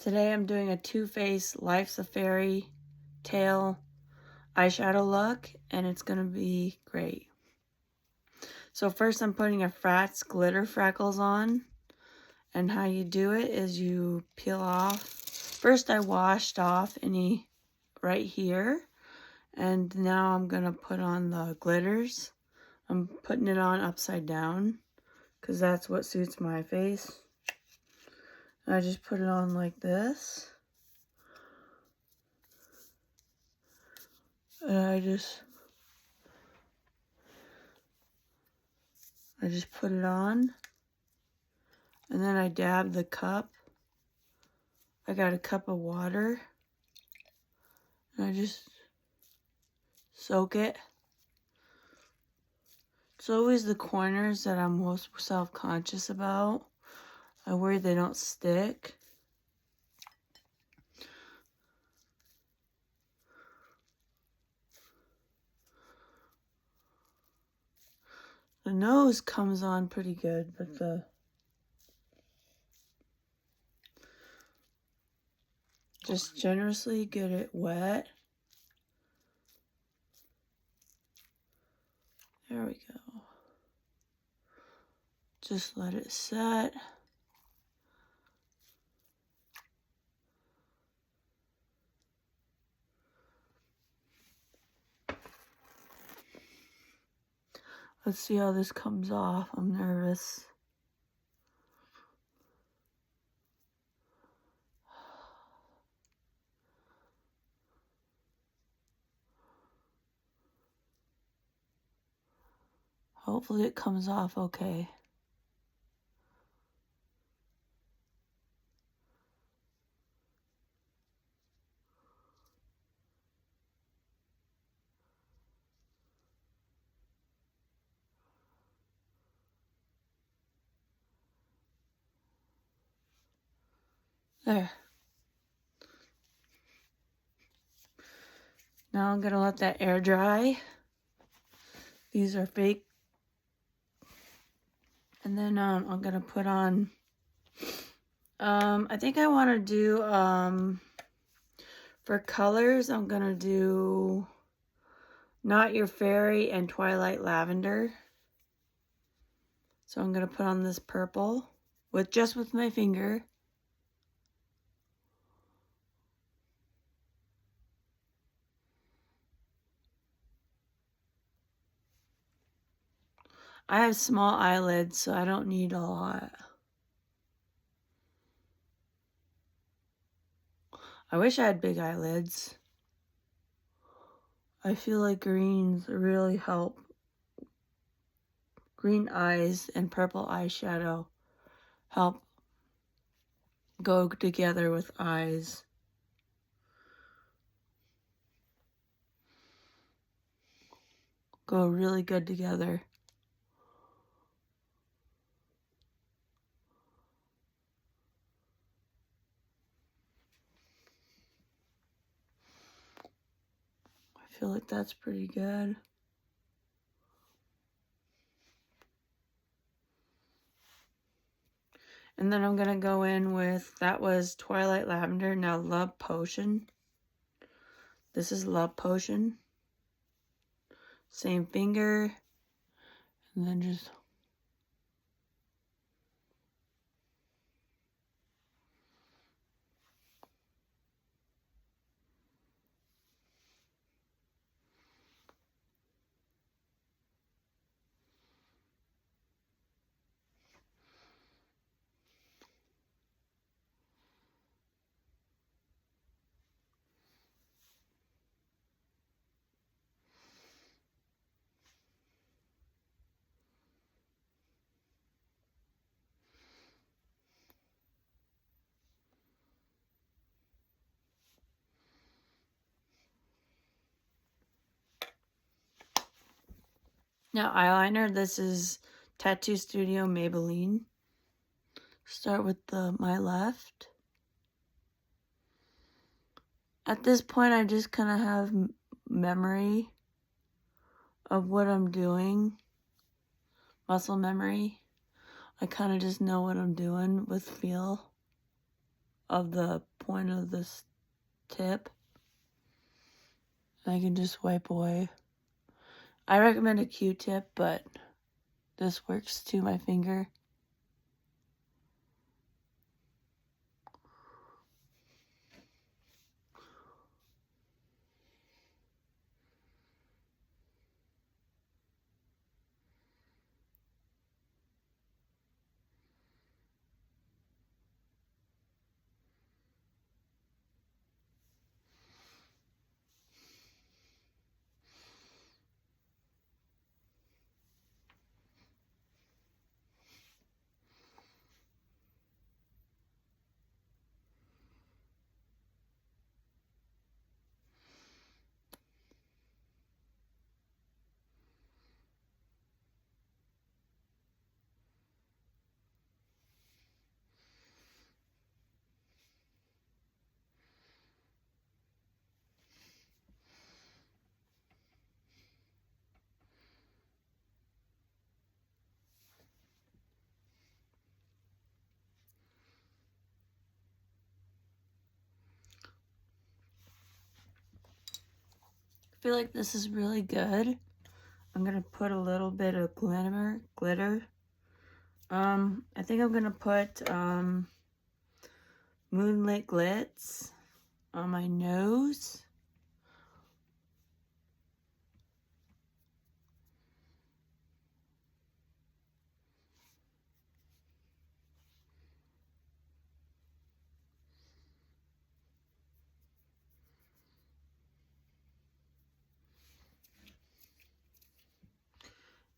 Today I'm doing a Too Faced Life's a Fairy Tale eyeshadow look, and it's going to be great. So first I'm putting a Frats glitter freckles on, and how you do it is you peel off. First I washed off any right here, and now I'm going to put on the glitters. I'm putting it on upside down because that's what suits my face. I just put it on like this. And I just put it on. And then I dab the cup. I got a cup of water. And I just soak it. It's always the corners that I'm most self-conscious about. I worry they don't stick. The nose comes on pretty good, but just generously get it wet. There we go. Just let it set. Let's see how this comes off. I'm nervous. Hopefully it comes off okay. There. Now I'm going to let that air dry. These are fake. And then I'm going to put on, I think I want to do, for colors, I'm going to do Not Your Fairy and Twilight Lavender. So I'm going to put on this purple just with my finger. I have small eyelids, so I don't need a lot. I wish I had big eyelids. I feel like greens really help. Green eyes and purple eyeshadow help go together with eyes. Go really good together. I feel like that's pretty good. And then I'm going to go in with, that was Twilight Lavender, now Love Potion. This is Love Potion. Same finger. And then just... Now eyeliner, this is Tattoo Studio Maybelline. Start with my left. At this point, I just kind of have memory of what I'm doing. Muscle memory. I kind of just know what I'm doing with feel of the point of this tip. I can just wipe away. I recommend a Q-tip, but this works too, my finger. I feel like this is really good. I'm gonna put a little bit of glitter. I think I'm gonna put Moonlit Glitz on my nose.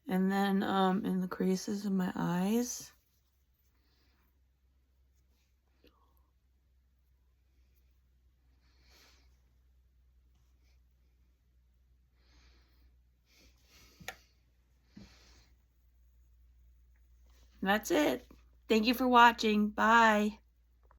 And then in the creases of my eyes. And that's it. Thank you for watching. Bye.